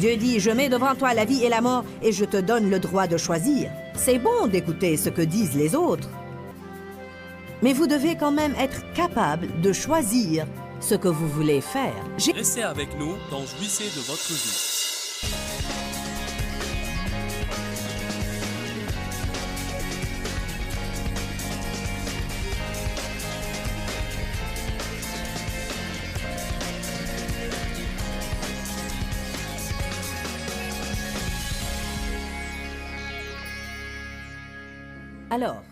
Dieu dit, je mets devant toi la vie et la mort et je te donne le droit de choisir. C'est bon d'écouter ce que disent les autres. Mais vous devez quand même être capable de choisir ce que vous voulez faire. Restez avec nous dans Jouissez de votre vie. Alors,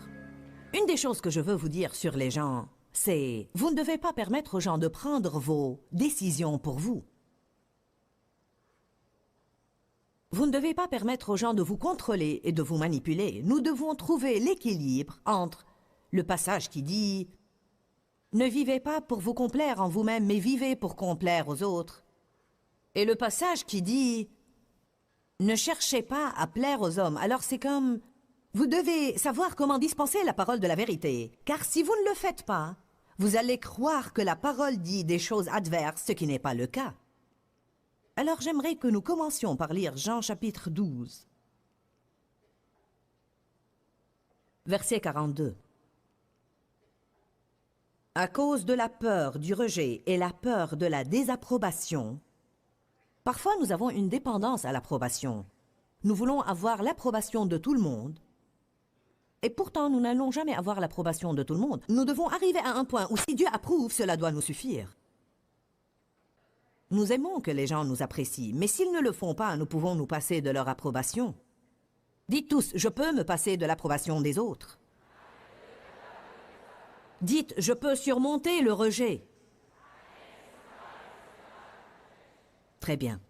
une des choses que je veux vous dire sur les gens, c'est vous ne devez pas permettre aux gens de prendre vos décisions pour vous. Vous ne devez pas permettre aux gens de vous contrôler et de vous manipuler. Nous devons trouver l'équilibre entre le passage qui dit « Ne vivez pas pour vous complaire en vous-même, mais vivez pour complaire aux autres. » Et le passage qui dit « Ne cherchez pas à plaire aux hommes. » Alors c'est comme... Vous devez savoir comment dispenser la parole de la vérité, car si vous ne le faites pas, vous allez croire que la parole dit des choses adverses, ce qui n'est pas le cas. Alors j'aimerais que nous commencions par lire Jean chapitre 12, verset 42. À cause de la peur du rejet et la peur de la désapprobation, parfois nous avons une dépendance à l'approbation. Nous voulons avoir l'approbation de tout le monde, et pourtant, nous n'allons jamais avoir l'approbation de tout le monde. Nous devons arriver à un point où si Dieu approuve, cela doit nous suffire. Nous aimons que les gens nous apprécient, mais s'ils ne le font pas, nous pouvons nous passer de leur approbation. Dites tous, je peux me passer de l'approbation des autres. Dites, je peux surmonter le rejet. Très bien.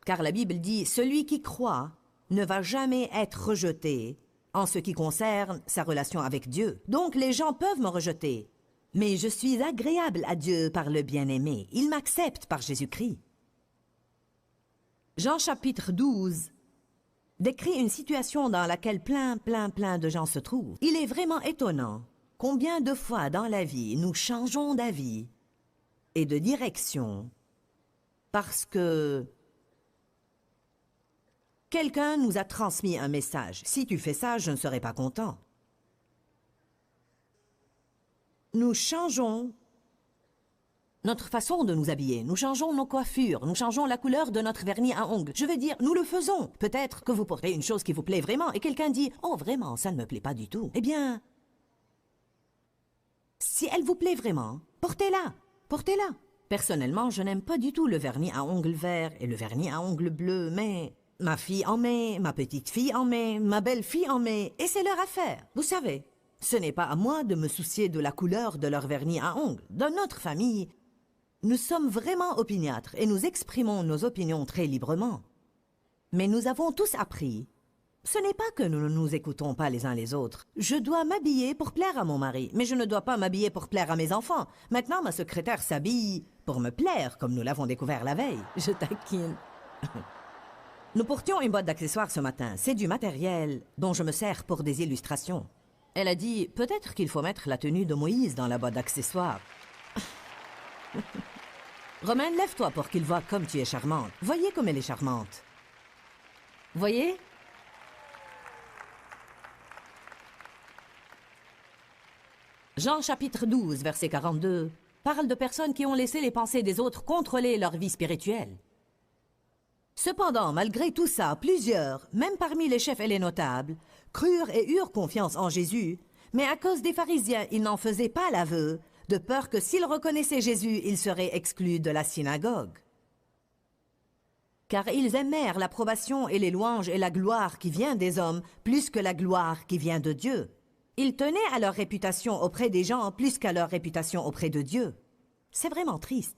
Car la Bible dit, celui qui croit ne va jamais être rejeté en ce qui concerne sa relation avec Dieu. Donc les gens peuvent me rejeter, mais je suis agréable à Dieu par le bien-aimé. Il m'accepte par Jésus-Christ. Jean chapitre 12 décrit une situation dans laquelle plein de gens se trouvent. Il est vraiment étonnant combien de fois dans la vie nous changeons d'avis et de direction parce que quelqu'un nous a transmis un message. Si tu fais ça, je ne serai pas content. Nous changeons notre façon de nous habiller. Nous changeons nos coiffures. Nous changeons la couleur de notre vernis à ongles. Je veux dire, nous le faisons. Peut-être que vous portez une chose qui vous plaît vraiment et quelqu'un dit « Oh, vraiment, ça ne me plaît pas du tout. » Eh bien, si elle vous plaît vraiment, portez-la. Portez-la. Personnellement, je n'aime pas du tout le vernis à ongles verts et le vernis à ongles bleus, mais... ma fille en met, ma petite fille en met, ma belle-fille en met, et c'est leur affaire. Vous savez, ce n'est pas à moi de me soucier de la couleur de leur vernis à ongles. Dans notre famille, nous sommes vraiment opiniâtres et nous exprimons nos opinions très librement. Mais nous avons tous appris. Ce n'est pas que nous ne nous écoutons pas les uns les autres. Je dois m'habiller pour plaire à mon mari, mais je ne dois pas m'habiller pour plaire à mes enfants. Maintenant, ma secrétaire s'habille pour me plaire, comme nous l'avons découvert la veille. Je taquine. Nous portions une boîte d'accessoires ce matin. C'est du matériel dont je me sers pour des illustrations. Elle a dit, peut-être qu'il faut mettre la tenue de Moïse dans la boîte d'accessoires. Romaine, lève-toi pour qu'il voit comme tu es charmante. Voyez comme elle est charmante. Voyez? Jean chapitre 12, verset 42, parle de personnes qui ont laissé les pensées des autres contrôler leur vie spirituelle. Cependant, malgré tout ça, plusieurs, même parmi les chefs et les notables, crurent et eurent confiance en Jésus, mais à cause des pharisiens, ils n'en faisaient pas l'aveu, de peur que s'ils reconnaissaient Jésus, ils seraient exclus de la synagogue. Car ils aimèrent l'approbation et les louanges et la gloire qui vient des hommes plus que la gloire qui vient de Dieu. Ils tenaient à leur réputation auprès des gens plus qu'à leur réputation auprès de Dieu. C'est vraiment triste.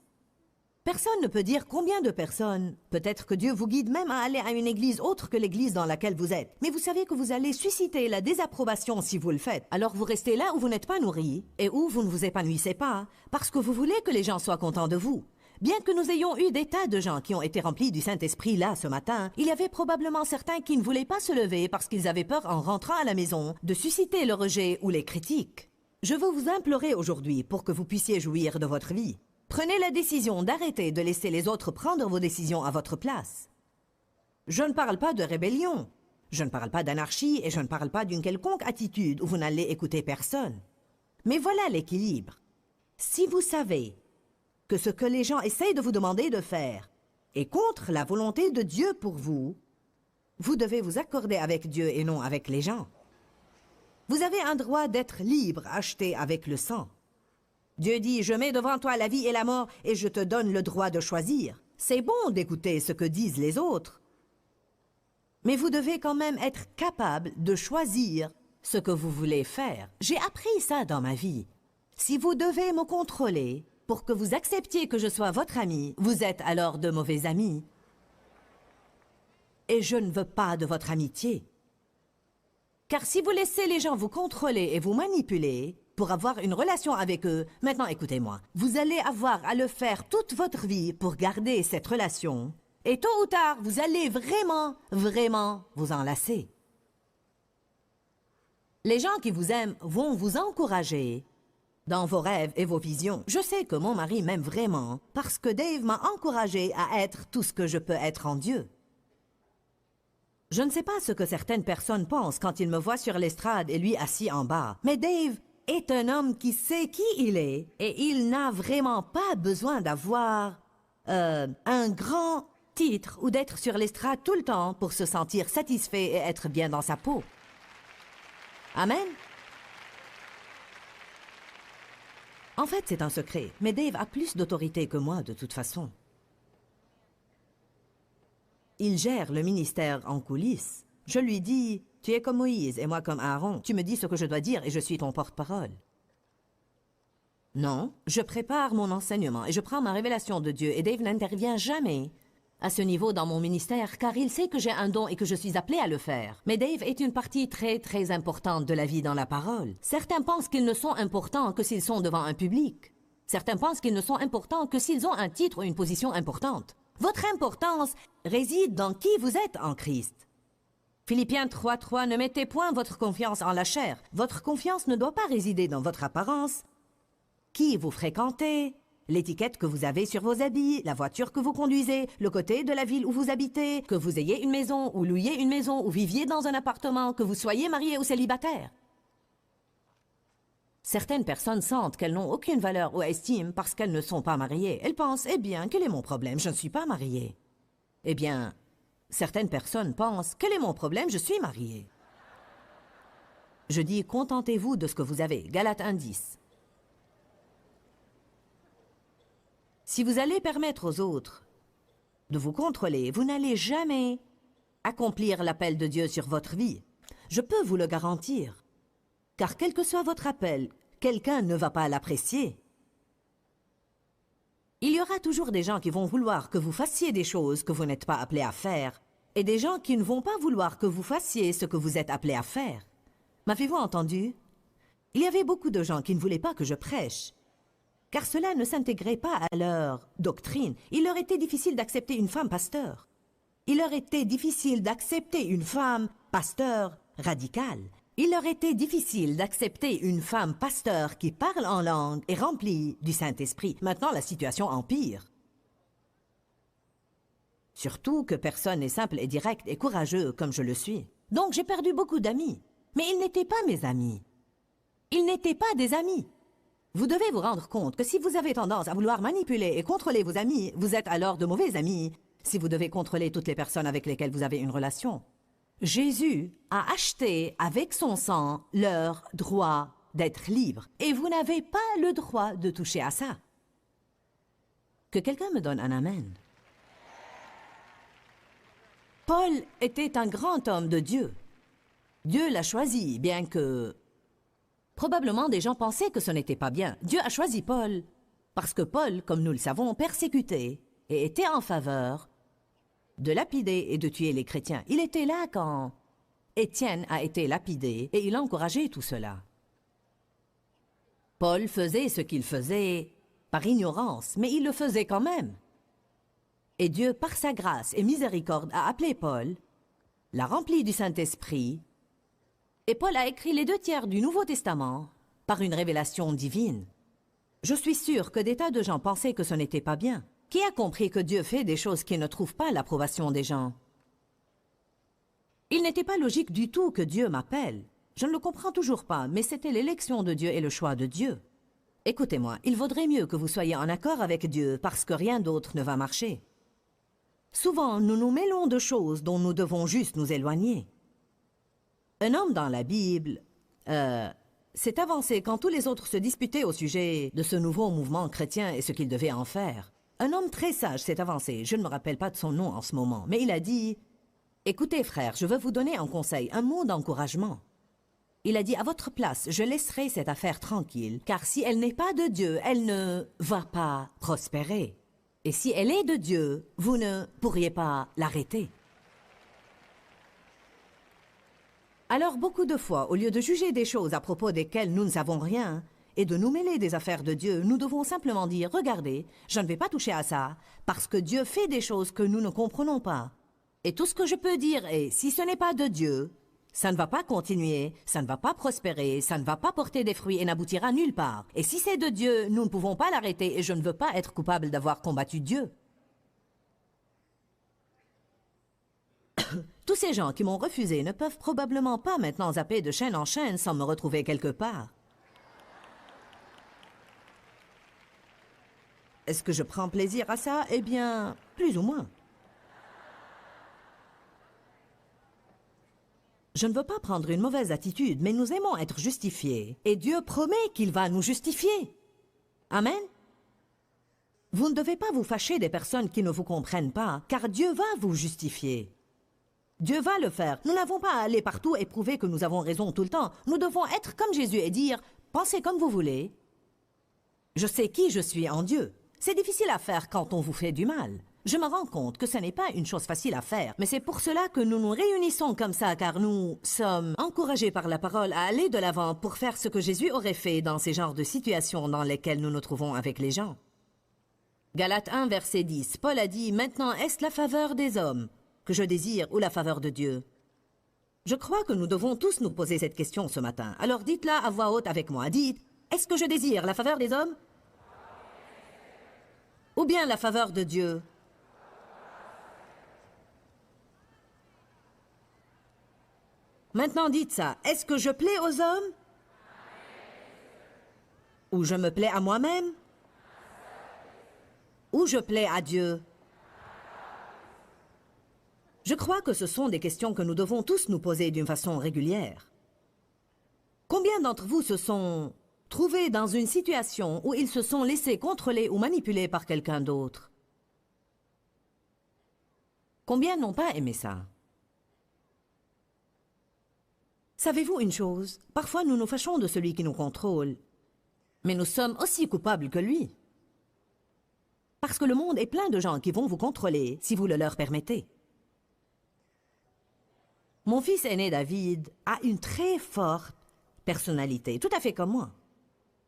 Personne ne peut dire combien de personnes. Peut-être que Dieu vous guide même à aller à une église autre que l'église dans laquelle vous êtes. Mais vous savez que vous allez susciter la désapprobation si vous le faites. Alors vous restez là où vous n'êtes pas nourri et où vous ne vous épanouissez pas parce que vous voulez que les gens soient contents de vous. Bien que nous ayons eu des tas de gens qui ont été remplis du Saint-Esprit là ce matin, il y avait probablement certains qui ne voulaient pas se lever parce qu'ils avaient peur en rentrant à la maison de susciter le rejet ou les critiques. Je veux vous implorer aujourd'hui pour que vous puissiez jouir de votre vie. Prenez la décision d'arrêter de laisser les autres prendre vos décisions à votre place. Je ne parle pas de rébellion. Je ne parle pas d'anarchie et je ne parle pas d'une quelconque attitude où vous n'allez écouter personne. Mais voilà l'équilibre. Si vous savez que ce que les gens essayent de vous demander de faire est contre la volonté de Dieu pour vous, vous devez vous accorder avec Dieu et non avec les gens. Vous avez un droit d'être libre, acheté avec le sang. Dieu dit, je mets devant toi la vie et la mort et je te donne le droit de choisir. C'est bon d'écouter ce que disent les autres. Mais vous devez quand même être capable de choisir ce que vous voulez faire. J'ai appris ça dans ma vie. Si vous devez me contrôler pour que vous acceptiez que je sois votre ami, vous êtes alors de mauvais amis. Et je ne veux pas de votre amitié. Car si vous laissez les gens vous contrôler et vous manipuler pour avoir une relation avec eux, maintenant écoutez-moi, vous allez avoir à le faire toute votre vie pour garder cette relation. Et tôt ou tard, vous allez vraiment vous en lasser. Les gens qui vous aiment vont vous encourager dans vos rêves et vos visions. Je sais que mon mari m'aime vraiment parce que Dave m'a encouragé à être tout ce que je peux être en Dieu. Je ne sais pas ce que certaines personnes pensent quand ils me voient sur l'estrade et lui assis en bas, mais Dave est un homme qui sait qui il est et il n'a vraiment pas besoin d'avoir un grand titre ou d'être sur l'estrade tout le temps pour se sentir satisfait et être bien dans sa peau. Amen. En fait, c'est un secret, mais Dave a plus d'autorité que moi de toute façon. Il gère le ministère en coulisses. Je lui dis, tu es comme Moïse et moi comme Aaron. Tu me dis ce que je dois dire et je suis ton porte-parole. Non, je prépare mon enseignement et je prends ma révélation de Dieu et Dave n'intervient jamais à ce niveau dans mon ministère car il sait que j'ai un don et que je suis appelé à le faire. Mais Dave est une partie très importante de la vie dans la parole. Certains pensent qu'ils ne sont importants que s'ils sont devant un public. Certains pensent qu'ils ne sont importants que s'ils ont un titre ou une position importante. Votre importance réside dans qui vous êtes en Christ. Philippiens 3:3, ne mettez point votre confiance en la chair. Votre confiance ne doit pas résider dans votre apparence. Qui vous fréquentez, l'étiquette que vous avez sur vos habits, la voiture que vous conduisez, le côté de la ville où vous habitez, que vous ayez une maison ou louiez une maison ou viviez dans un appartement, que vous soyez marié ou célibataire. Certaines personnes sentent qu'elles n'ont aucune valeur ou estime parce qu'elles ne sont pas mariées. Elles pensent, eh bien, quel est mon problème? Je ne suis pas mariée. Eh bien, certaines personnes pensent, quel est mon problème? Je suis mariée. Je dis, contentez-vous de ce que vous avez. Galates 1:10. Si vous allez permettre aux autres de vous contrôler, vous n'allez jamais accomplir l'appel de Dieu sur votre vie. Je peux vous le garantir. Car quel que soit votre appel, quelqu'un ne va pas l'apprécier. Il y aura toujours des gens qui vont vouloir que vous fassiez des choses que vous n'êtes pas appelé à faire, et des gens qui ne vont pas vouloir que vous fassiez ce que vous êtes appelé à faire. M'avez-vous entendu? Il y avait beaucoup de gens qui ne voulaient pas que je prêche, car cela ne s'intégrait pas à leur doctrine. Il leur était difficile d'accepter une femme pasteur. Il leur était difficile d'accepter une femme pasteur radicale. Il leur était difficile d'accepter une femme pasteur qui parle en langue et remplie du Saint-Esprit. Maintenant, la situation empire. Surtout que personne n'est simple et direct et courageux comme je le suis. Donc j'ai perdu beaucoup d'amis. Mais ils n'étaient pas mes amis. Ils n'étaient pas des amis. Vous devez vous rendre compte que si vous avez tendance à vouloir manipuler et contrôler vos amis, vous êtes alors de mauvais amis si vous devez contrôler toutes les personnes avec lesquelles vous avez une relation. Jésus a acheté avec son sang leur droit d'être libre. Et vous n'avez pas le droit de toucher à ça. Que quelqu'un me donne un amen. Paul était un grand homme de Dieu. Dieu l'a choisi, bien que probablement des gens pensaient que ce n'était pas bien. Dieu a choisi Paul parce que Paul, comme nous le savons, persécutait et était en faveur de lapider et de tuer les chrétiens. Il était là quand Étienne a été lapidé et il a encouragé tout cela. Paul faisait ce qu'il faisait par ignorance, mais il le faisait quand même. Et Dieu, par sa grâce et miséricorde, a appelé Paul, l'a rempli du Saint-Esprit, et Paul a écrit les 2/3 du Nouveau Testament par une révélation divine. Je suis sûr que des tas de gens pensaient que ce n'était pas bien. Qui a compris que Dieu fait des choses qui ne trouvent pas l'approbation des gens? Il n'était pas logique du tout que Dieu m'appelle. Je ne le comprends toujours pas, mais c'était l'élection de Dieu et le choix de Dieu. Écoutez-moi, il vaudrait mieux que vous soyez en accord avec Dieu parce que rien d'autre ne va marcher. Souvent, nous nous mêlons de choses dont nous devons juste nous éloigner. Un homme dans la Bible s'est avancé quand tous les autres se disputaient au sujet de ce nouveau mouvement chrétien et ce qu'il devait en faire. Un homme très sage s'est avancé, je ne me rappelle pas de son nom en ce moment, mais il a dit « Écoutez frère, je veux vous donner un conseil, un mot d'encouragement. » Il a dit « À votre place, je laisserai cette affaire tranquille, car si elle n'est pas de Dieu, elle ne va pas prospérer. Et si elle est de Dieu, vous ne pourriez pas l'arrêter. » Alors beaucoup de fois, au lieu de juger des choses à propos desquelles nous ne savons rien, et de nous mêler des affaires de Dieu, nous devons simplement dire « Regardez, je ne vais pas toucher à ça, parce que Dieu fait des choses que nous ne comprenons pas. Et tout ce que je peux dire est, si ce n'est pas de Dieu, ça ne va pas continuer, ça ne va pas prospérer, ça ne va pas porter des fruits et n'aboutira nulle part. Et si c'est de Dieu, nous ne pouvons pas l'arrêter et je ne veux pas être coupable d'avoir combattu Dieu. » Tous ces gens qui m'ont refusé ne peuvent probablement pas maintenant zapper de chaîne en chaîne sans me retrouver quelque part. Est-ce que je prends plaisir à ça? Eh bien, plus ou moins. Je ne veux pas prendre une mauvaise attitude, mais nous aimons être justifiés. Et Dieu promet qu'il va nous justifier. Amen? Vous ne devez pas vous fâcher des personnes qui ne vous comprennent pas, car Dieu va vous justifier. Dieu va le faire. Nous n'avons pas à aller partout et prouver que nous avons raison tout le temps. Nous devons être comme Jésus et dire « Pensez comme vous voulez. Je sais qui je suis en Dieu. » C'est difficile à faire quand on vous fait du mal. Je me rends compte que ce n'est pas une chose facile à faire, mais c'est pour cela que nous nous réunissons comme ça, car nous sommes encouragés par la parole à aller de l'avant pour faire ce que Jésus aurait fait dans ces genres de situations dans lesquelles nous nous trouvons avec les gens. Galates 1, verset 10, Paul a dit « Maintenant, est-ce la faveur des hommes que je désire ou la faveur de Dieu ?» Je crois que nous devons tous nous poser cette question ce matin. Alors dites-la à voix haute avec moi. Dites « Est-ce que je désire la faveur des hommes ou bien la faveur de Dieu ?» Maintenant dites ça. Est-ce que je plais aux hommes ou je me plais à moi-même ou je plais à Dieu? Je crois que ce sont des questions que nous devons tous nous poser d'une façon régulière. Combien d'entre vous se sont trouvés dans une situation où ils se sont laissés contrôler ou manipuler par quelqu'un d'autre? Combien n'ont pas aimé ça? Savez-vous une chose? Parfois nous nous fâchons de celui qui nous contrôle, mais nous sommes aussi coupables que lui. Parce que le monde est plein de gens qui vont vous contrôler si vous le leur permettez. Mon fils aîné David a une très forte personnalité, tout à fait comme moi.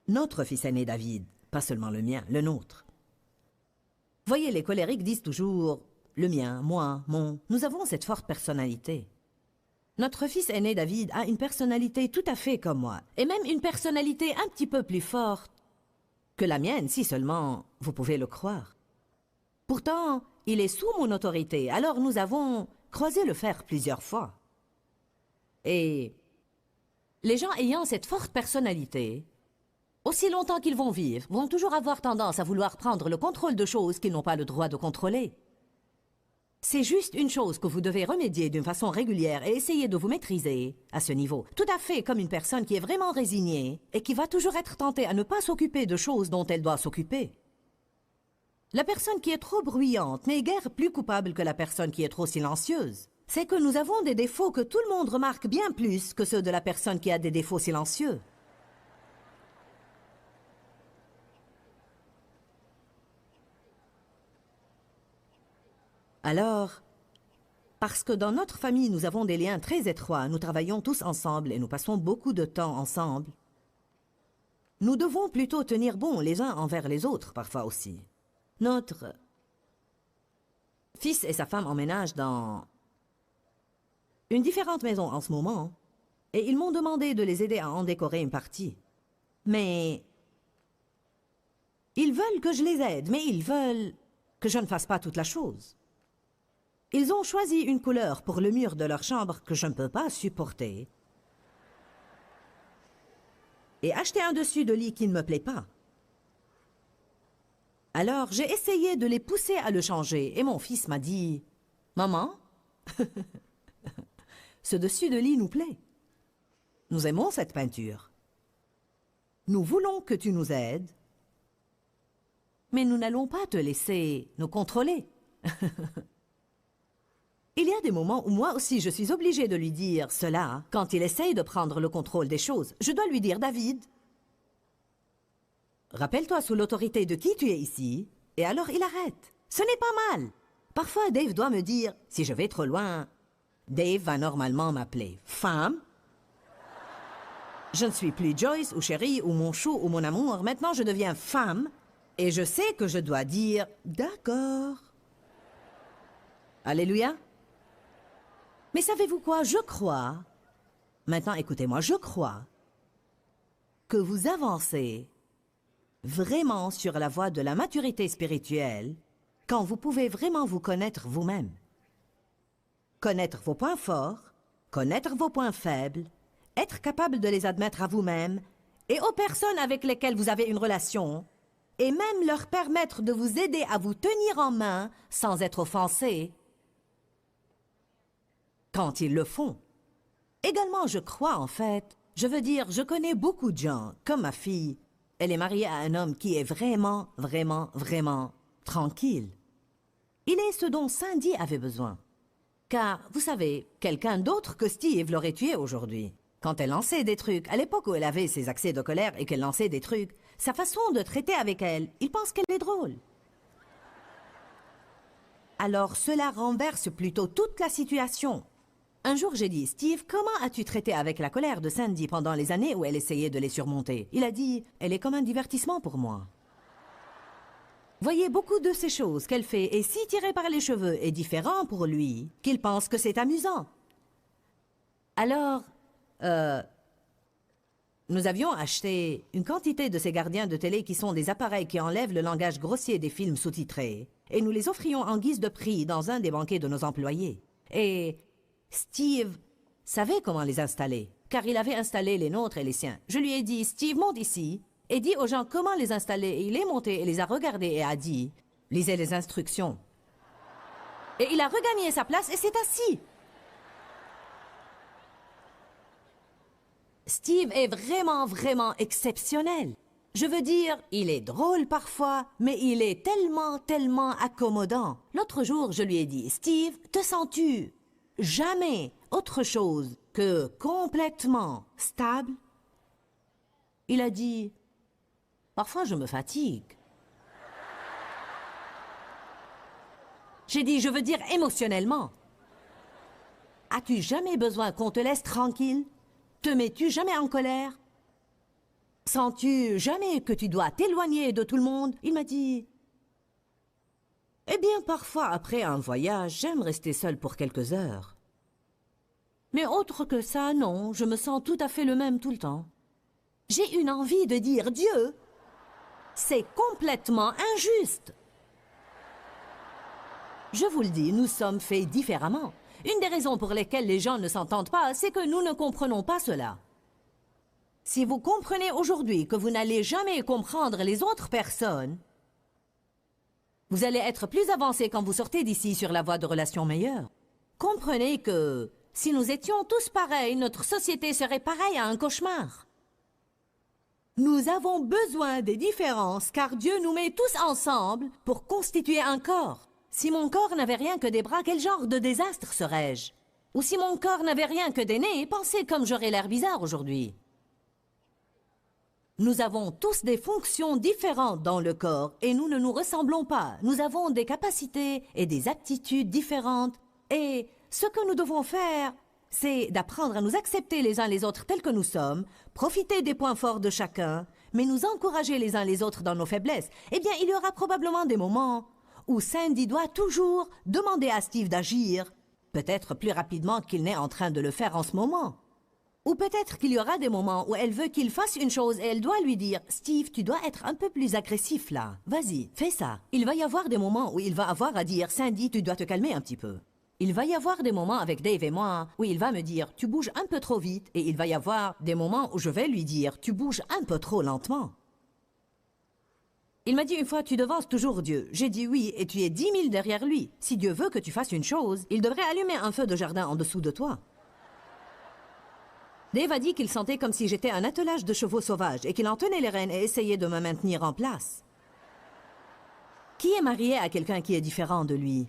Notre fils aîné David, pas seulement le mien, le nôtre. Voyez, les colériques disent toujours « le mien, moi, mon ». Nous avons cette forte personnalité. Notre fils aîné David a une personnalité tout à fait comme moi, et même une personnalité un petit peu plus forte que la mienne, si seulement vous pouvez le croire. Pourtant, il est sous mon autorité, alors nous avons croisé le fer plusieurs fois. Et les gens ayant cette forte personnalité, aussi longtemps qu'ils vont vivre, vont toujours avoir tendance à vouloir prendre le contrôle de choses qu'ils n'ont pas le droit de contrôler. C'est juste une chose que vous devez remédier d'une façon régulière et essayer de vous maîtriser à ce niveau. Tout à fait comme une personne qui est vraiment résignée et qui va toujours être tentée à ne pas s'occuper de choses dont elle doit s'occuper. La personne qui est trop bruyante n'est guère plus coupable que la personne qui est trop silencieuse. C'est que nous avons des défauts que tout le monde remarque bien plus que ceux de la personne qui a des défauts silencieux. Alors, parce que dans notre famille, nous avons des liens très étroits, nous travaillons tous ensemble et nous passons beaucoup de temps ensemble, nous devons plutôt tenir bon les uns envers les autres, parfois aussi. Notre fils et sa femme emménagent dans une différente maison en ce moment, et ils m'ont demandé de les aider à en décorer une partie. Mais ils veulent que je les aide, mais ils veulent que je ne fasse pas toute la chose. Ils ont choisi une couleur pour le mur de leur chambre que je ne peux pas supporter et acheté un dessus de lit qui ne me plaît pas. Alors, j'ai essayé de les pousser à le changer et mon fils m'a dit « Maman, ce dessus de lit nous plaît. Nous aimons cette peinture. Nous voulons que tu nous aides, mais nous n'allons pas te laisser nous contrôler. » Il y a des moments où moi aussi je suis obligée de lui dire cela quand il essaye de prendre le contrôle des choses. Je dois lui dire « David, rappelle-toi sous l'autorité de qui tu es ici, et alors il arrête. Ce n'est pas mal. » Parfois Dave doit me dire « Si je vais trop loin, Dave va normalement m'appeler femme. Je ne suis plus Joyce ou chérie ou mon chou ou mon amour. Maintenant je deviens femme et je sais que je dois dire « D'accord. » Alléluia. Mais savez-vous quoi? Je crois, maintenant écoutez-moi, je crois que vous avancez vraiment sur la voie de la maturité spirituelle quand vous pouvez vraiment vous connaître vous-même. Connaître vos points forts, connaître vos points faibles, être capable de les admettre à vous-même et aux personnes avec lesquelles vous avez une relation, et même leur permettre de vous aider à vous tenir en main sans être offensés quand ils le font. Également, je crois en fait, je veux dire, je connais beaucoup de gens, comme ma fille. Elle est mariée à un homme qui est vraiment, vraiment, vraiment tranquille. Il est ce dont Cindy avait besoin. Car, vous savez, quelqu'un d'autre que Steve l'aurait tué aujourd'hui. Quand elle lançait des trucs, à l'époque où elle avait ses accès de colère et qu'elle lançait des trucs, sa façon de traiter avec elle, il pense qu'elle est drôle. Alors cela renverse plutôt toute la situation. Un jour, j'ai dit, « Steve, comment as-tu traité avec la colère de Cindy pendant les années où elle essayait de les surmonter ?» Il a dit, « Elle est comme un divertissement pour moi. » Voyez, beaucoup de ces choses qu'elle fait est si tirée par les cheveux et différent pour lui qu'il pense que c'est amusant. Alors, nous avions acheté une quantité de ces gardiens de télé qui sont des appareils qui enlèvent le langage grossier des films sous-titrés et nous les offrions en guise de prix dans un des banquets de nos employés. Et Steve savait comment les installer, car il avait installé les nôtres et les siens. Je lui ai dit, « Steve, monte ici et dis aux gens comment les installer. » Et il est monté et les a regardés et a dit, « Lisez les instructions. » Et il a regagné sa place et s'est assis. Steve est vraiment, vraiment exceptionnel. Je veux dire, il est drôle parfois, mais il est tellement, tellement accommodant. L'autre jour, je lui ai dit, « Steve, te sens-tu jamais autre chose que complètement stable? » Il a dit, « Parfois je me fatigue. » J'ai dit, « Je veux dire émotionnellement. As-tu jamais besoin qu'on te laisse tranquille? Te mets-tu jamais en colère? Sens-tu jamais que tu dois t'éloigner de tout le monde? » Il m'a dit, « Eh bien, parfois, après un voyage, j'aime rester seul pour quelques heures. Mais autre que ça, non, je me sens tout à fait le même tout le temps. J'ai une envie de dire, Dieu, c'est complètement injuste. » Je vous le dis, nous sommes faits différemment. Une des raisons pour lesquelles les gens ne s'entendent pas, c'est que nous ne comprenons pas cela. Si vous comprenez aujourd'hui que vous n'allez jamais comprendre les autres personnes, vous allez être plus avancé quand vous sortez d'ici sur la voie de relations meilleures. Comprenez que si nous étions tous pareils, notre société serait pareille à un cauchemar. Nous avons besoin des différences car Dieu nous met tous ensemble pour constituer un corps. Si mon corps n'avait rien que des bras, quel genre de désastre serais-je? Ou si mon corps n'avait rien que des nez, pensez comme j'aurais l'air bizarre aujourd'hui. Nous avons tous des fonctions différentes dans le corps et nous ne nous ressemblons pas. Nous avons des capacités et des aptitudes différentes. Et ce que nous devons faire, c'est d'apprendre à nous accepter les uns les autres tels que nous sommes, profiter des points forts de chacun, mais nous encourager les uns les autres dans nos faiblesses. Eh bien, il y aura probablement des moments où Cindy doit toujours demander à Steve d'agir, peut-être plus rapidement qu'il n'est en train de le faire en ce moment. Ou peut-être qu'il y aura des moments où elle veut qu'il fasse une chose et elle doit lui dire « Steve, tu dois être un peu plus agressif là. Vas-y, fais ça. » Il va y avoir des moments où il va avoir à dire « Cindy, tu dois te calmer un petit peu. » Il va y avoir des moments avec Dave et moi où il va me dire « tu bouges un peu trop vite » et il va y avoir des moments où je vais lui dire « tu bouges un peu trop lentement ». Il m'a dit une fois « tu devances toujours Dieu ». J'ai dit « oui, et tu es 10 000 derrière lui. Si Dieu veut que tu fasses une chose, il devrait allumer un feu de jardin en dessous de toi. » Dave a dit qu'il sentait comme si j'étais un attelage de chevaux sauvages et qu'il en tenait les rênes et essayait de me maintenir en place. Qui est marié à quelqu'un qui est différent de lui?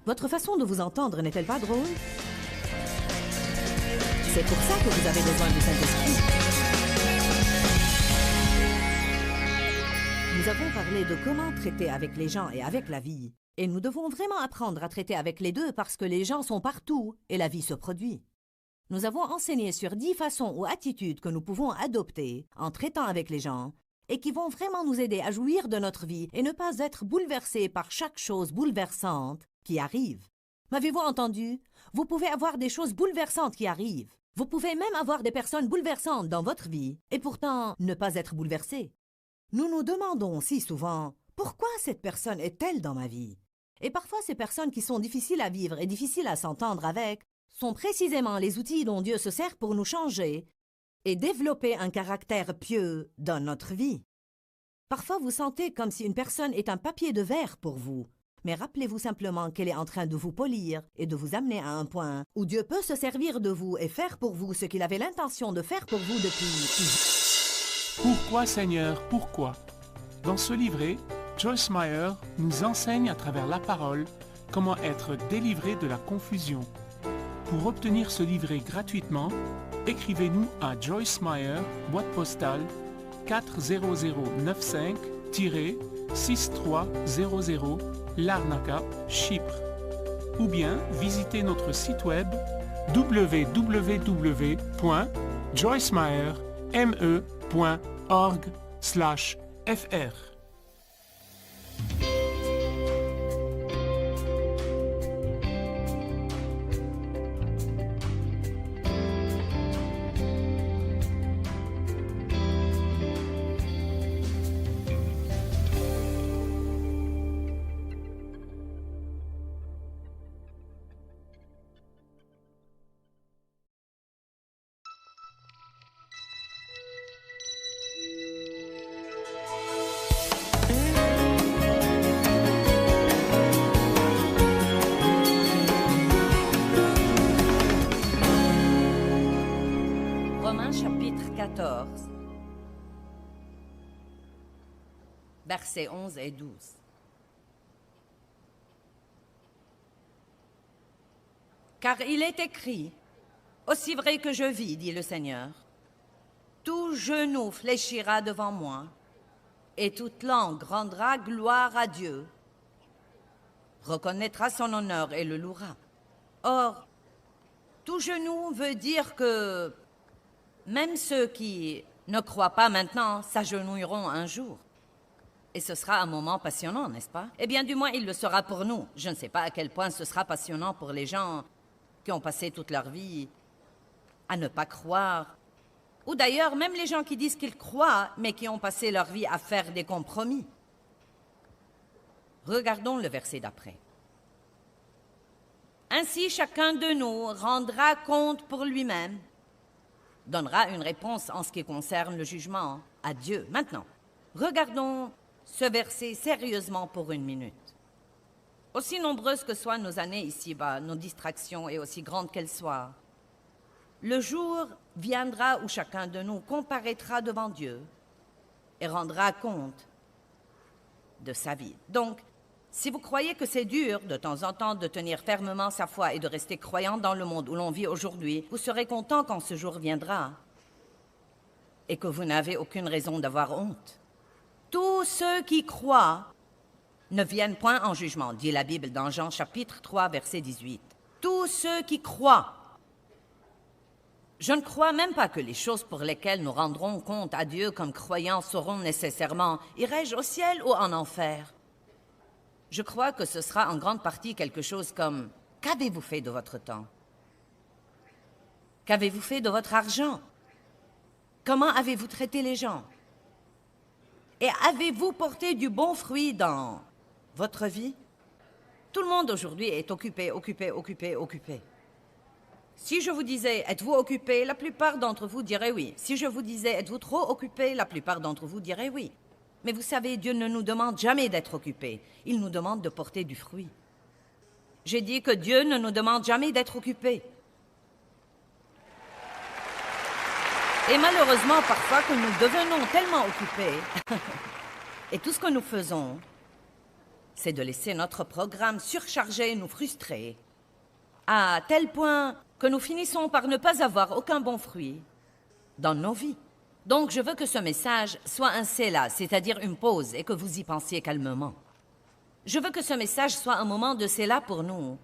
Votre façon de vous entendre n'est-elle pas drôle? C'est pour ça que vous avez besoin du Saint-Esprit. Nous avons parlé de comment traiter avec les gens et avec la vie. Et nous devons vraiment apprendre à traiter avec les deux parce que les gens sont partout et la vie se produit. Nous avons enseigné sur 10 façons ou attitudes que nous pouvons adopter en traitant avec les gens et qui vont vraiment nous aider à jouir de notre vie et ne pas être bouleversés par chaque chose bouleversante qui arrive. M'avez-vous entendu? Vous pouvez avoir des choses bouleversantes qui arrivent. Vous pouvez même avoir des personnes bouleversantes dans votre vie et pourtant ne pas être bouleversés. Nous nous demandons si souvent « Pourquoi cette personne est-elle dans ma vie ?» Et parfois ces personnes qui sont difficiles à vivre et difficiles à s'entendre avec sont précisément les outils dont Dieu se sert pour nous changer et développer un caractère pieux dans notre vie. Parfois vous sentez comme si une personne est un papier de verre pour vous. Mais rappelez-vous simplement qu'elle est en train de vous polir et de vous amener à un point où Dieu peut se servir de vous et faire pour vous ce qu'il avait l'intention de faire pour vous depuis. Pourquoi, Seigneur, pourquoi? Dans ce livret, Joyce Meyer nous enseigne à travers la parole comment être délivré de la confusion. Pour obtenir ce livret gratuitement, écrivez-nous à Joyce Meyer, boîte postale 40095-6300 Larnaca, Chypre. Ou bien visitez notre site web www.joycemeyer.org/fr. Romains chapitre 14, versets 11 et 12. Car il est écrit, « Aussi vrai que je vis, dit le Seigneur, tout genou fléchira devant moi, et toute langue rendra gloire à Dieu, reconnaîtra son honneur et le louera. » Or, tout genou veut dire que même ceux qui ne croient pas maintenant s'agenouilleront un jour. Et ce sera un moment passionnant, n'est-ce pas? Eh bien, du moins, il le sera pour nous. Je ne sais pas à quel point ce sera passionnant pour les gens qui ont passé toute leur vie à ne pas croire. Ou d'ailleurs, même les gens qui disent qu'ils croient, mais qui ont passé leur vie à faire des compromis. Regardons le verset d'après. Ainsi, chacun de nous rendra compte pour lui-même, donnera une réponse en ce qui concerne le jugement à Dieu. Maintenant, regardons ce verset sérieusement pour une minute. Aussi nombreuses que soient nos années ici-bas, nos distractions et aussi grandes qu'elles soient, le jour viendra où chacun de nous comparaîtra devant Dieu et rendra compte de sa vie. Donc, si vous croyez que c'est dur de temps en temps de tenir fermement sa foi et de rester croyant dans le monde où l'on vit aujourd'hui, vous serez content quand ce jour viendra et que vous n'avez aucune raison d'avoir honte. Tous ceux qui croient ne viennent point en jugement, dit la Bible dans Jean chapitre 3, verset 18. Tous ceux qui croient. Je ne crois même pas que les choses pour lesquelles nous rendrons compte à Dieu comme croyants seront nécessairement « irai-je au ciel ou en enfer ?» Je crois que ce sera en grande partie quelque chose comme « Qu'avez-vous fait de votre temps? Qu'avez-vous fait de votre argent? Comment avez-vous traité les gens? Et avez-vous porté du bon fruit dans votre vie? Tout le monde aujourd'hui est occupé. Si je vous disais, êtes-vous occupé, la plupart d'entre vous diraient oui. Si je vous disais, êtes-vous trop occupé, la plupart d'entre vous diraient oui. Mais vous savez, Dieu ne nous demande jamais d'être occupés. Il nous demande de porter du fruit. J'ai dit que Dieu ne nous demande jamais d'être occupés. Et malheureusement, parfois, que nous devenons tellement occupés, et tout ce que nous faisons, c'est de laisser notre programme surchargé nous frustrer, à tel point que nous finissons par ne pas avoir aucun bon fruit dans nos vies. Donc, je veux que ce message soit un Sélah, c'est-à-dire une pause, et que vous y pensiez calmement. Je veux que ce message soit un moment de Sélah pour nous,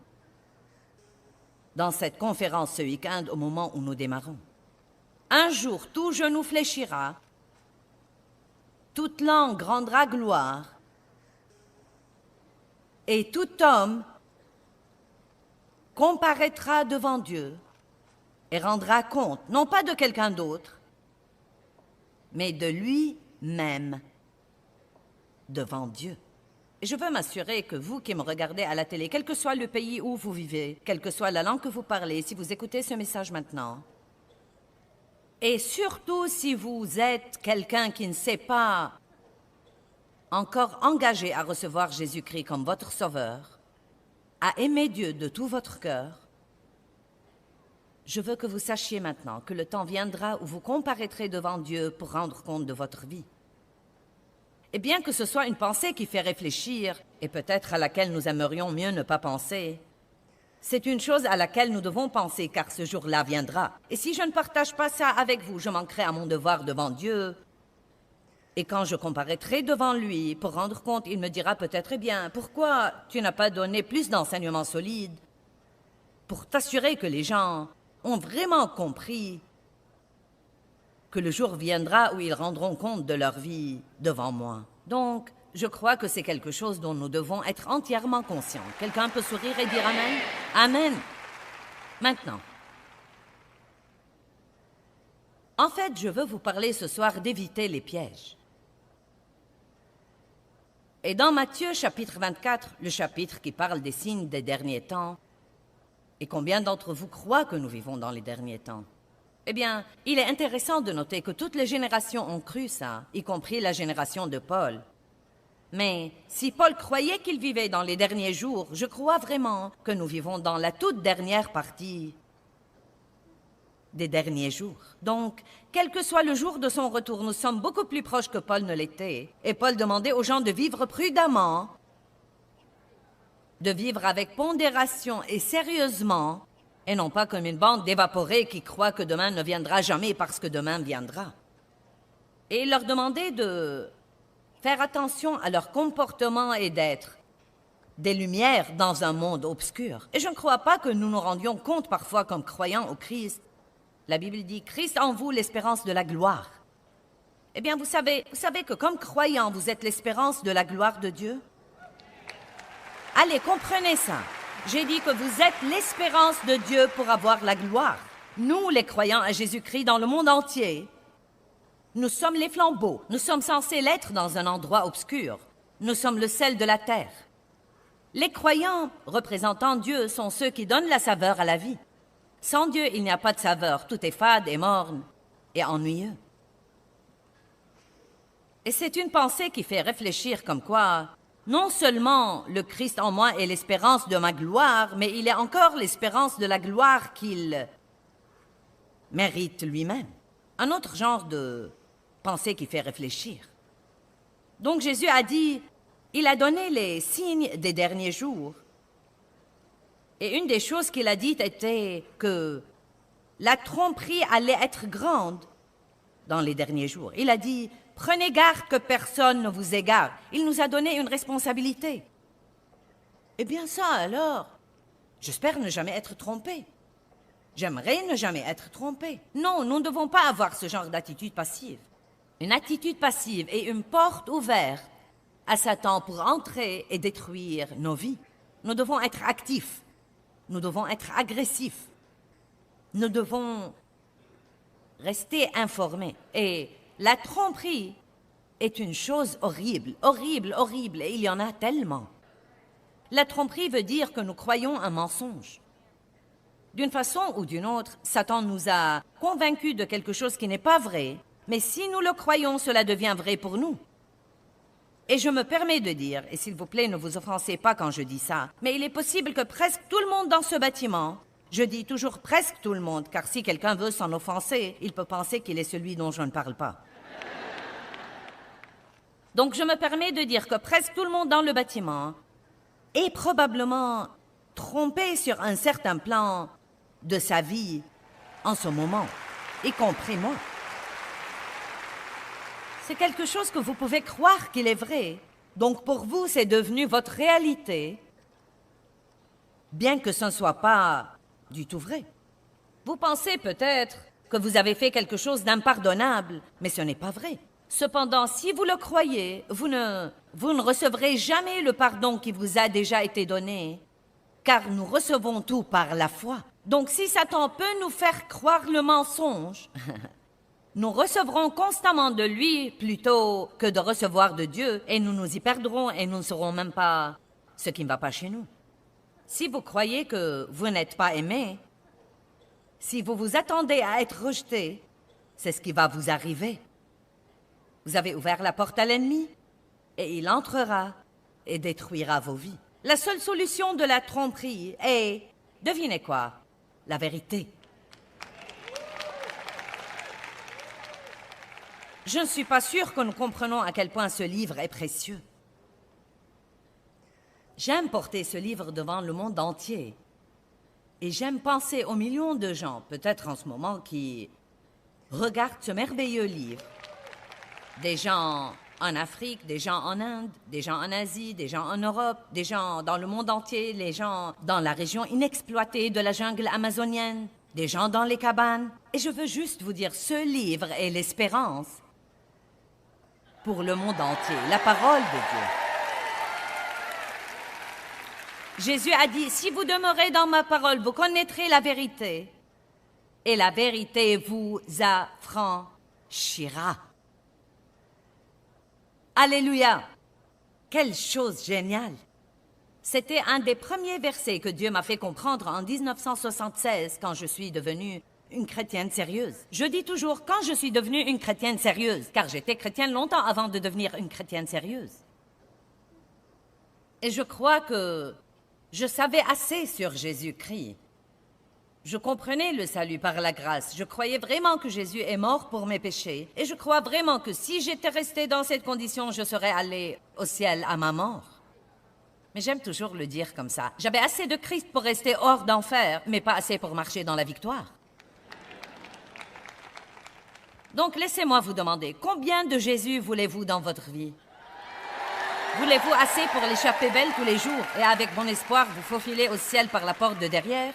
dans cette conférence ce week-end, au moment où nous démarrons. Un jour, tout genou fléchira, toute langue rendra gloire, et tout homme comparaîtra devant Dieu et rendra compte, non pas de quelqu'un d'autre, mais de lui-même devant Dieu. Et je veux m'assurer que vous qui me regardez à la télé, quel que soit le pays où vous vivez, quelle que soit la langue que vous parlez, si vous écoutez ce message maintenant, et surtout si vous êtes quelqu'un qui ne s'est pas encore engagé à recevoir Jésus-Christ comme votre sauveur, à aimer Dieu de tout votre cœur, je veux que vous sachiez maintenant que le temps viendra où vous comparaîtrez devant Dieu pour rendre compte de votre vie. Et bien que ce soit une pensée qui fait réfléchir, et peut-être à laquelle nous aimerions mieux ne pas penser, c'est une chose à laquelle nous devons penser, car ce jour-là viendra. Et si je ne partage pas ça avec vous, je manquerai à mon devoir devant Dieu. Et quand je comparaîtrai devant lui pour rendre compte, il me dira peut-être, eh bien, pourquoi tu n'as pas donné plus d'enseignements solides pour t'assurer que les gens ont vraiment compris que le jour viendra où ils rendront compte de leur vie devant moi. Donc, je crois que c'est quelque chose dont nous devons être entièrement conscients. Quelqu'un peut sourire et dire Amen? Amen. Maintenant. En fait, je veux vous parler ce soir d'éviter les pièges. Et dans Matthieu chapitre 24, le chapitre qui parle des signes des derniers temps, et combien d'entre vous croient que nous vivons dans les derniers temps? Eh bien, il est intéressant de noter que toutes les générations ont cru ça, y compris la génération de Paul. Mais si Paul croyait qu'il vivait dans les derniers jours, je crois vraiment que nous vivons dans la toute dernière partie des derniers jours. Donc, quel que soit le jour de son retour, nous sommes beaucoup plus proches que Paul ne l'était. Et Paul demandait aux gens de vivre prudemment, de vivre avec pondération et sérieusement, et non pas comme une bande d'évaporés qui croient que demain ne viendra jamais parce que demain viendra. Et il leur demandait de faire attention à leur comportement et d'être des lumières dans un monde obscur. Et je ne crois pas que nous nous rendions compte parfois comme croyants au Christ. La Bible dit « Christ en vous, l'espérance de la gloire ». Eh bien, vous savez que comme croyants, vous êtes l'espérance de la gloire de Dieu? Allez, comprenez ça. J'ai dit que vous êtes l'espérance de Dieu pour avoir la gloire. Nous, les croyants à Jésus-Christ dans le monde entier, nous sommes les flambeaux. Nous sommes censés l'être dans un endroit obscur. Nous sommes le sel de la terre. Les croyants représentant Dieu sont ceux qui donnent la saveur à la vie. Sans Dieu, il n'y a pas de saveur. Tout est fade et morne et ennuyeux. Et c'est une pensée qui fait réfléchir comme quoi, non seulement le Christ en moi est l'espérance de ma gloire, mais il est encore l'espérance de la gloire qu'il mérite lui-même. Un autre genre de pensée qui fait réfléchir. Donc Jésus a dit, il a donné les signes des derniers jours. Et une des choses qu'il a dites était que la tromperie allait être grande dans les derniers jours. Il a dit, prenez garde que personne ne vous égare. Il nous a donné une responsabilité. Eh bien ça alors, j'espère ne jamais être trompé. J'aimerais ne jamais être trompé. Non, nous ne devons pas avoir ce genre d'attitude passive. Une attitude passive est une porte ouverte à Satan pour entrer et détruire nos vies. Nous devons être actifs. Nous devons être agressifs. Nous devons rester informés. Et la tromperie est une chose horrible, horrible, horrible, et il y en a tellement. La tromperie veut dire que nous croyons un mensonge. D'une façon ou d'une autre, Satan nous a convaincus de quelque chose qui n'est pas vrai, mais si nous le croyons, cela devient vrai pour nous. Et je me permets de dire, et s'il vous plaît, ne vous offensez pas quand je dis ça, mais il est possible que presque tout le monde dans ce bâtiment, je dis toujours presque tout le monde, car si quelqu'un veut s'en offenser, il peut penser qu'il est celui dont je ne parle pas. Donc je me permets de dire que presque tout le monde dans le bâtiment est probablement trompé sur un certain plan de sa vie en ce moment, y compris moi. C'est quelque chose que vous pouvez croire qu'il est vrai. Donc pour vous, c'est devenu votre réalité, bien que ce ne soit pas du tout vrai. Vous pensez peut-être que vous avez fait quelque chose d'impardonnable, mais ce n'est pas vrai. Cependant, si vous le croyez, vous ne recevrez jamais le pardon qui vous a déjà été donné, car nous recevons tout par la foi. Donc si Satan peut nous faire croire le mensonge, nous recevrons constamment de lui plutôt que de recevoir de Dieu, et nous nous y perdrons et nous ne saurons même pas ce qui ne va pas chez nous. Si vous croyez que vous n'êtes pas aimé, si vous vous attendez à être rejeté, c'est ce qui va vous arriver. Vous avez ouvert la porte à l'ennemi, et il entrera et détruira vos vies. La seule solution de la tromperie est, devinez quoi, la vérité. Je ne suis pas sûre que nous comprenons à quel point ce livre est précieux. J'aime porter ce livre devant le monde entier. Et j'aime penser aux millions de gens, peut-être en ce moment, qui regardent ce merveilleux livre. Des gens en Afrique, des gens en Inde, des gens en Asie, des gens en Europe, des gens dans le monde entier, les gens dans la région inexploitée de la jungle amazonienne, des gens dans les cabanes. Et je veux juste vous dire, ce livre est l'espérance pour le monde entier, la parole de Dieu. Jésus a dit, si vous demeurez dans ma parole, vous connaîtrez la vérité, et la vérité vous affranchira. Alléluia! Quelle chose géniale! C'était un des premiers versets que Dieu m'a fait comprendre en 1976 quand je suis devenue une chrétienne sérieuse. Je dis toujours quand je suis devenue une chrétienne sérieuse, car j'étais chrétienne longtemps avant de devenir une chrétienne sérieuse. Et je crois que je savais assez sur Jésus-Christ. Je comprenais le salut par la grâce. Je croyais vraiment que Jésus est mort pour mes péchés. Et je crois vraiment que si j'étais restée dans cette condition, je serais allée au ciel à ma mort. Mais j'aime toujours le dire comme ça. J'avais assez de Christ pour rester hors d'enfer, mais pas assez pour marcher dans la victoire. Donc laissez-moi vous demander, combien de Jésus voulez-vous dans votre vie? Voulez-vous assez pour l'échapper belle tous les jours et avec bon espoir vous faufiler au ciel par la porte de derrière?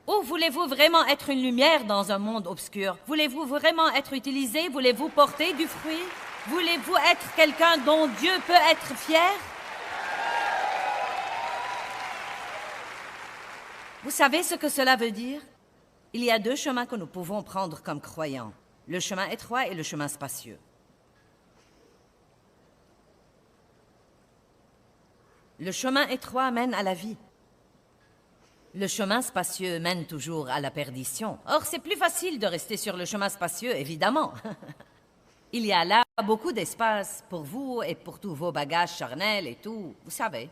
Ou voulez-vous vraiment être une lumière dans un monde obscur? Voulez-vous vraiment être utilisé? Voulez-vous porter du fruit? Voulez-vous être quelqu'un dont Dieu peut être fier? Vous savez ce que cela veut dire? Il y a deux chemins que nous pouvons prendre comme croyants, le chemin étroit et le chemin spacieux. Le chemin étroit mène à la vie. Le chemin spacieux mène toujours à la perdition. Or, c'est plus facile de rester sur le chemin spacieux, évidemment. Il y a là beaucoup d'espace pour vous et pour tous vos bagages charnels et tout, vous savez.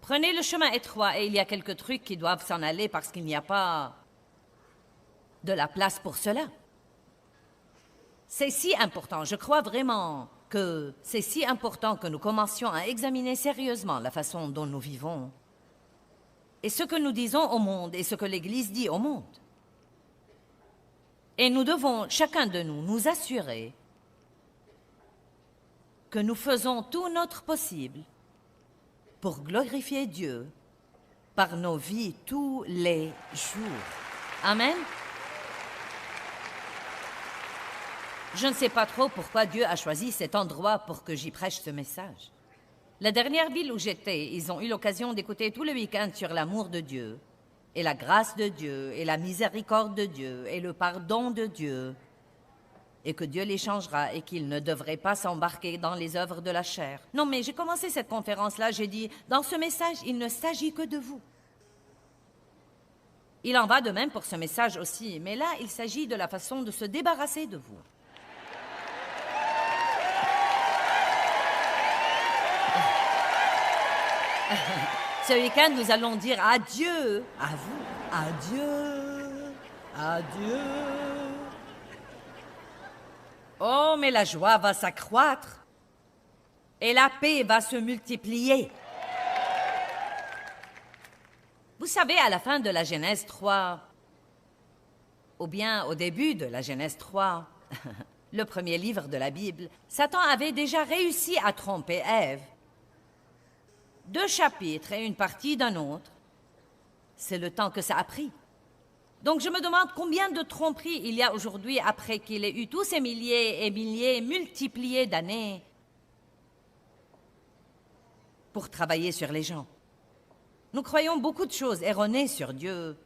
Prenez le chemin étroit et il y a quelques trucs qui doivent s'en aller parce qu'il n'y a pas de la place pour cela. C'est si important, je crois vraiment que c'est si important que nous commencions à examiner sérieusement la façon dont nous vivons et ce que nous disons au monde et ce que l'Église dit au monde. Et nous devons, chacun de nous, nous assurer que nous faisons tout notre possible pour glorifier Dieu par nos vies tous les jours. Amen. Je ne sais pas trop pourquoi Dieu a choisi cet endroit pour que j'y prêche ce message. La dernière ville où j'étais, ils ont eu l'occasion d'écouter tout le week-end sur l'amour de Dieu, et la grâce de Dieu, et la miséricorde de Dieu, et le pardon de Dieu. et que Dieu les changera et qu'ils ne devraient pas s'embarquer dans les œuvres de la chair. Non, mais j'ai commencé cette conférence-là, j'ai dit, dans ce message, il ne s'agit que de vous. Il en va de même pour ce message aussi, mais là, il s'agit de la façon de se débarrasser de vous. Ce week-end, nous allons dire adieu à vous. Adieu, adieu. Oh, mais la joie va s'accroître et la paix va se multiplier. Vous savez, à la fin de la Genèse 3, ou bien au début de la Genèse 3, le premier livre de la Bible, Satan avait déjà réussi à tromper Ève. 2 chapitres et une partie d'un autre, c'est le temps que ça a pris. Donc je me demande combien de tromperies il y a aujourd'hui après qu'il ait eu tous ces milliers et milliers multipliés d'années pour travailler sur les gens. Nous croyons beaucoup de choses erronées sur Dieu.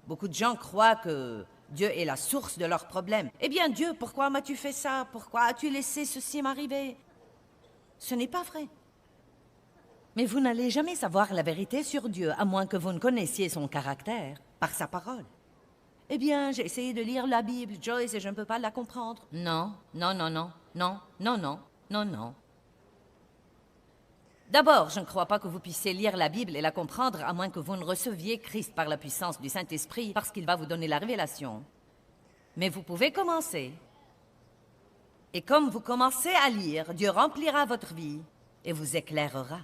Beaucoup de gens croient que Dieu est la source de leurs problèmes. Eh bien Dieu, pourquoi m'as-tu fait ça? Pourquoi as-tu laissé ceci m'arriver? Ce n'est pas vrai. Mais vous n'allez jamais savoir la vérité sur Dieu, à moins que vous ne connaissiez son caractère, par sa parole. Eh bien, j'ai essayé de lire la Bible, Joyce, et je ne peux pas la comprendre. Non, non, non, non, non, non, non, non, non. D'abord, je ne crois pas que vous puissiez lire la Bible et la comprendre, à moins que vous ne receviez Christ par la puissance du Saint-Esprit, parce qu'il va vous donner la révélation. Mais vous pouvez commencer. Et comme vous commencez à lire, Dieu remplira votre vie et vous éclairera.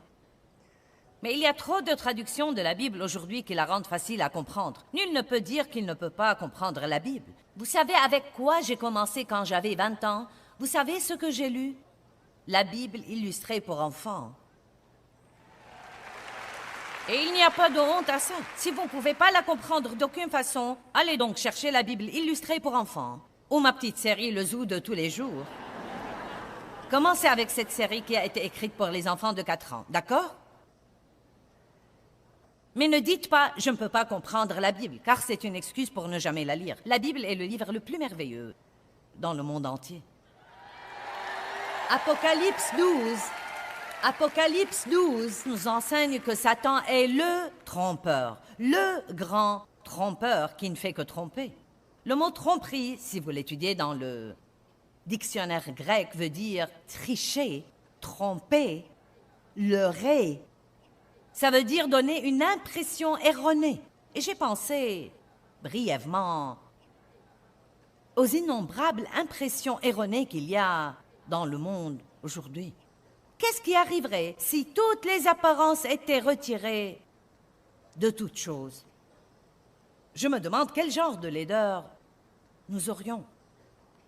Mais il y a trop de traductions de la Bible aujourd'hui qui la rendent facile à comprendre. Nul ne peut dire qu'il ne peut pas comprendre la Bible. Vous savez avec quoi j'ai commencé quand j'avais 20 ans? Vous savez ce que j'ai lu? La Bible illustrée pour enfants. Et il n'y a pas de honte à ça. Si vous ne pouvez pas la comprendre d'aucune façon, allez donc chercher la Bible illustrée pour enfants. Ou ma petite série Le Zoo de tous les jours. Commencez avec cette série qui a été écrite pour les enfants de 4 ans, d'accord? Mais ne dites pas « je ne peux pas comprendre la Bible », car c'est une excuse pour ne jamais la lire. La Bible est le livre le plus merveilleux dans le monde entier. Apocalypse 12 nous enseigne que Satan est le trompeur, le grand trompeur qui ne fait que tromper. Le mot tromperie, si vous l'étudiez dans le dictionnaire grec, veut dire tricher, tromper, leurrer. Ça veut dire donner une impression erronée. Et j'ai pensé, brièvement, aux innombrables impressions erronées qu'il y a dans le monde aujourd'hui. Qu'est-ce qui arriverait si toutes les apparences étaient retirées de toutes choses? Je me demande quel genre de laideur nous aurions.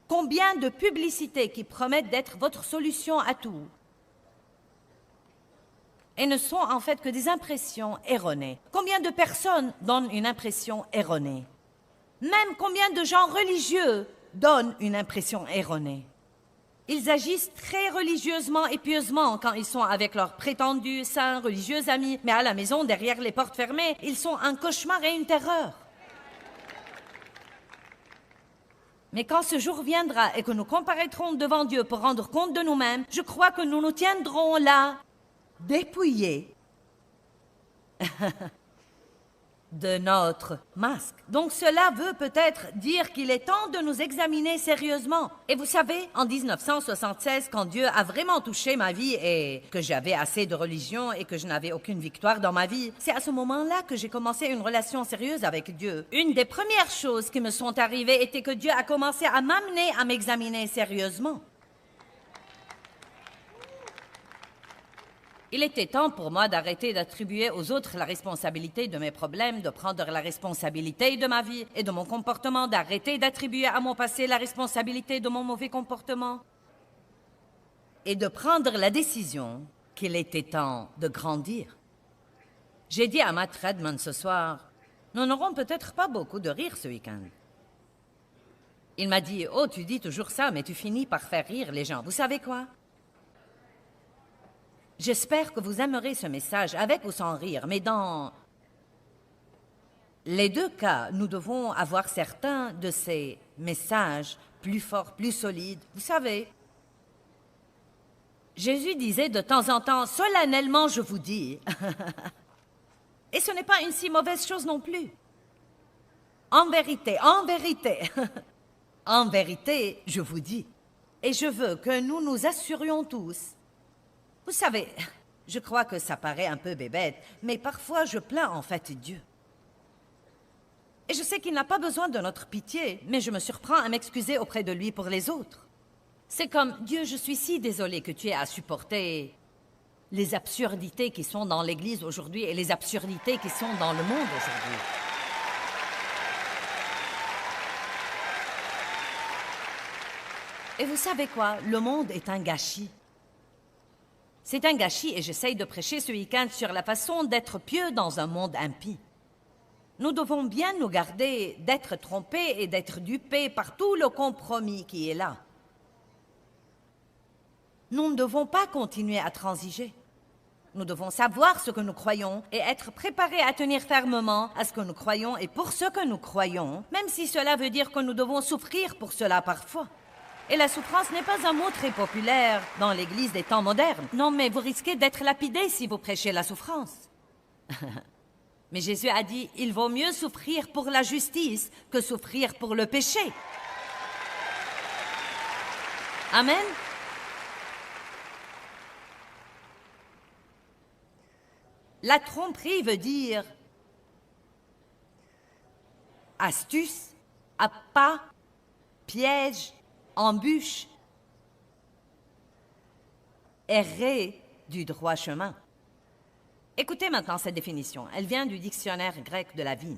Combien de publicités qui promettent d'être votre solution à tout et ne sont en fait que des impressions erronées. Combien de personnes donnent une impression erronée? Même combien de gens religieux donnent une impression erronée? Ils agissent très religieusement et pieusement quand ils sont avec leurs prétendus saints religieux amis, mais à la maison, derrière les portes fermées, ils sont un cauchemar et une terreur. Mais quand ce jour viendra et que nous comparaîtrons devant Dieu pour rendre compte de nous-mêmes, je crois que nous nous tiendrons là, dépouillés de notre masque. Donc cela veut peut-être dire qu'il est temps de nous examiner sérieusement. Et vous savez, en 1976, quand Dieu a vraiment touché ma vie et que j'avais assez de religion et que je n'avais aucune victoire dans ma vie, c'est à ce moment-là que j'ai commencé une relation sérieuse avec Dieu. Une des premières choses qui me sont arrivées était que Dieu a commencé à m'amener à m'examiner sérieusement. Il était temps pour moi d'arrêter d'attribuer aux autres la responsabilité de mes problèmes, de prendre la responsabilité de ma vie et de mon comportement, d'arrêter d'attribuer à mon passé la responsabilité de mon mauvais comportement et de prendre la décision qu'il était temps de grandir. J'ai dit à Matt Redman ce soir, « Nous n'aurons peut-être pas beaucoup de rire ce week-end. » Il m'a dit, « Oh, tu dis toujours ça, mais tu finis par faire rire les gens. Vous savez quoi? J'espère que vous aimerez ce message, avec ou sans rire, mais dans les deux cas, nous devons avoir certains de ces messages plus fort, plus solide. Vous savez, Jésus disait de temps en temps, solennellement je vous dis. Et ce n'est pas une si mauvaise chose non plus. En vérité, en vérité, je vous dis. Et je veux que nous nous assurions tous. Vous savez, je crois que ça paraît un peu bébête, mais parfois je plains en fait Dieu. Et je sais qu'il n'a pas besoin de notre pitié, mais je me surprends à m'excuser auprès de lui pour les autres. C'est comme, Dieu, je suis si désolée que tu aies à supporter les absurdités qui sont dans l'Église aujourd'hui et les absurdités qui sont dans le monde aujourd'hui. Et vous savez quoi? Le monde est un gâchis. C'est un gâchis et j'essaye de prêcher ce week-end sur la façon d'être pieux dans un monde impie. Nous devons bien nous garder d'être trompés et d'être dupés par tout le compromis qui est là. Nous ne devons pas continuer à transiger. Nous devons savoir ce que nous croyons et être préparés à tenir fermement à ce que nous croyons et pour ce que nous croyons, même si cela veut dire que nous devons souffrir pour cela parfois. Et la souffrance n'est pas un mot très populaire dans l'Église des temps modernes. Non, mais vous risquez d'être lapidé si vous prêchez la souffrance. Mais Jésus a dit, il vaut mieux souffrir pour la justice que souffrir pour le péché. Amen. La tromperie veut dire astuce, appât, piège, embûche, errer du droit chemin. Écoutez maintenant cette définition. Elle vient du dictionnaire grec de la vigne.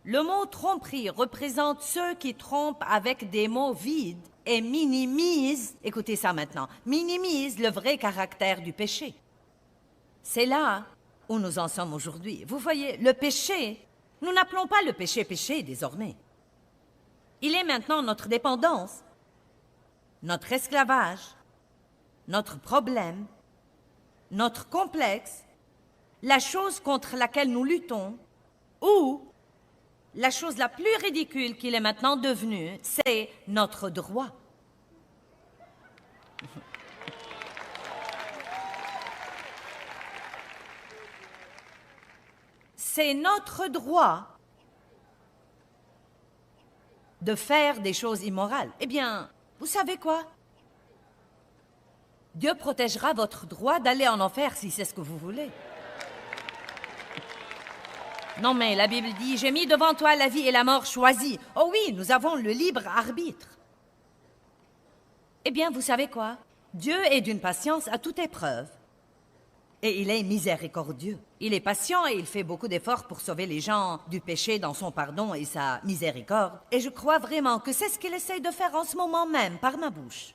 Le mot tromperie représente ceux qui trompent avec des mots vides et minimisent, écoutez ça maintenant, minimisent le vrai caractère du péché. C'est là où nous en sommes aujourd'hui. Vous voyez, le péché, nous n'appelons pas le péché péché désormais. Il est maintenant notre dépendance, notre esclavage, notre problème, notre complexe, la chose contre laquelle nous luttons, ou la chose la plus ridicule qu'il est maintenant devenu, c'est notre droit. C'est notre droit de faire des choses immorales. Eh bien, vous savez quoi? Dieu protégera votre droit d'aller en enfer si c'est ce que vous voulez. Non, mais la Bible dit, j'ai mis devant toi la vie et la mort choisie. Oh oui, nous avons le libre arbitre. Eh bien, vous savez quoi? Dieu est d'une patience à toute épreuve. Et il est miséricordieux. Il est patient et il fait beaucoup d'efforts pour sauver les gens du péché dans son pardon et sa miséricorde. Et je crois vraiment que c'est ce qu'il essaye de faire en ce moment même par ma bouche.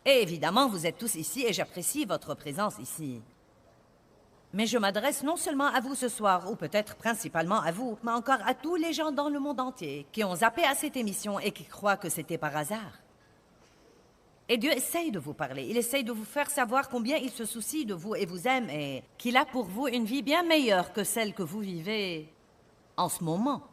Et évidemment, vous êtes tous ici et j'apprécie votre présence ici. Mais je m'adresse non seulement à vous ce soir, ou peut-être principalement à vous, mais encore à tous les gens dans le monde entier qui ont zappé à cette émission et qui croient que c'était par hasard. Et Dieu essaye de vous parler, il essaye de vous faire savoir combien il se soucie de vous et vous aime et qu'il a pour vous une vie bien meilleure que celle que vous vivez en ce moment.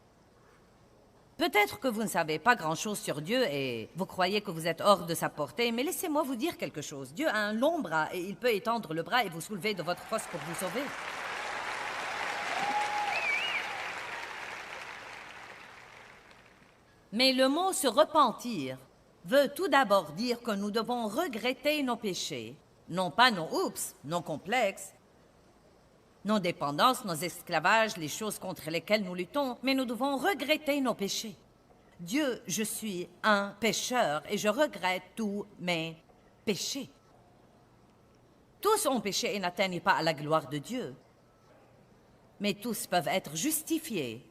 Peut-être que vous ne savez pas grand-chose sur Dieu et vous croyez que vous êtes hors de sa portée, mais laissez-moi vous dire quelque chose. Dieu a un long bras et il peut étendre le bras et vous soulever de votre fosse pour vous sauver. Mais le mot « se repentir » veut tout d'abord dire que nous devons regretter nos péchés, non pas nos oups, nos complexes, nos dépendances, nos esclavages, les choses contre lesquelles nous luttons, mais nous devons regretter nos péchés. Dieu, je suis un pécheur et je regrette tous mes péchés. Tous ont péché et n'atteignent pas à la gloire de Dieu, mais tous peuvent être justifiés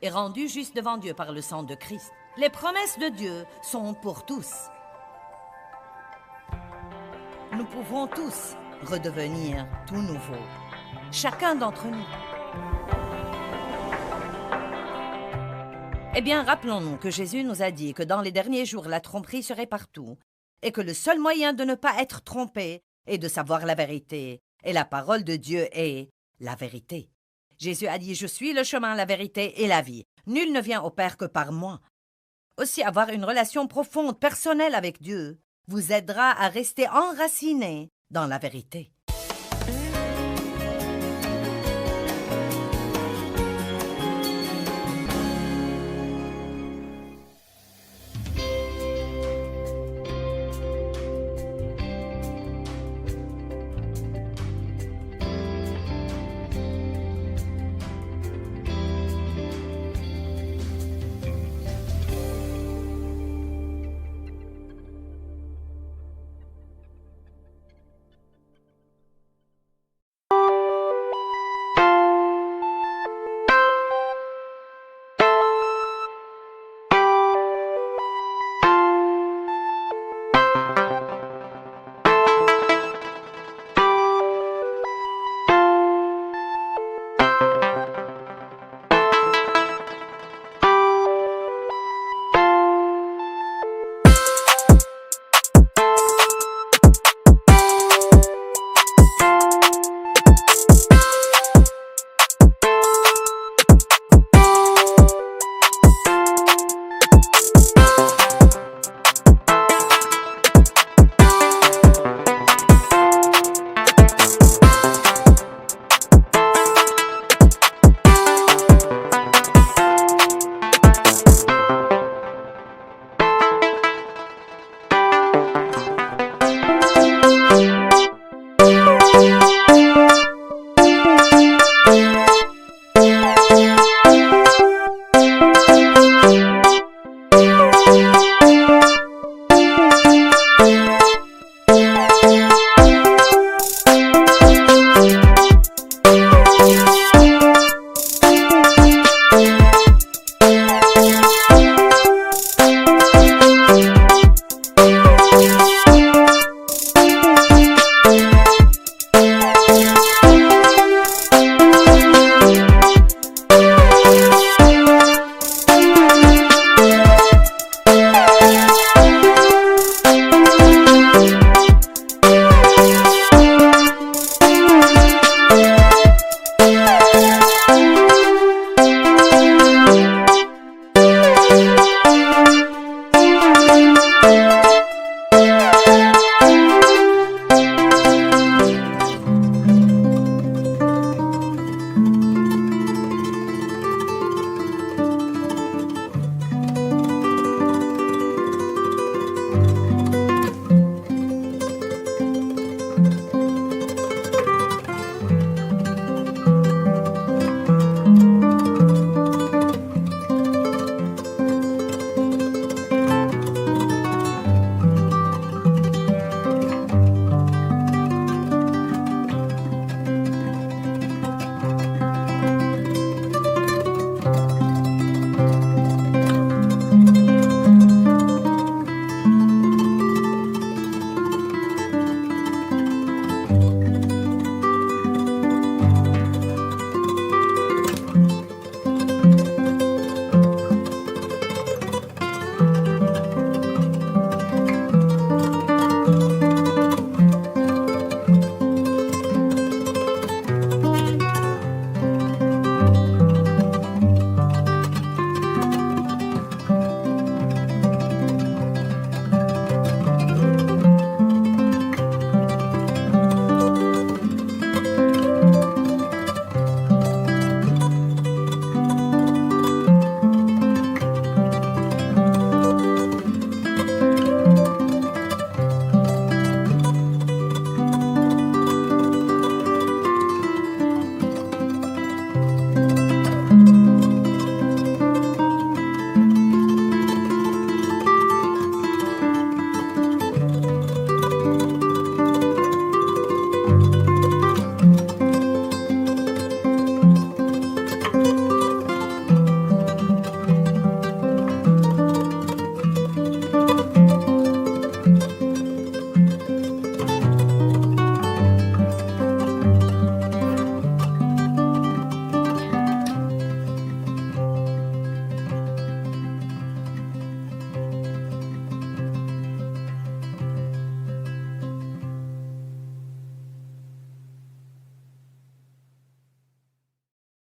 et rendus justes devant Dieu par le sang de Christ. Les promesses de Dieu sont pour tous. Nous pouvons tous redevenir tout nouveau. Chacun d'entre nous. Eh bien, rappelons-nous que Jésus nous a dit que dans les derniers jours, la tromperie serait partout et que le seul moyen de ne pas être trompé est de savoir la vérité. Et la parole de Dieu est la vérité. Jésus a dit, je suis le chemin, la vérité et la vie. Nul ne vient au Père que par moi. Aussi, avoir une relation profonde, personnelle avec Dieu, vous aidera à rester enraciné dans la vérité.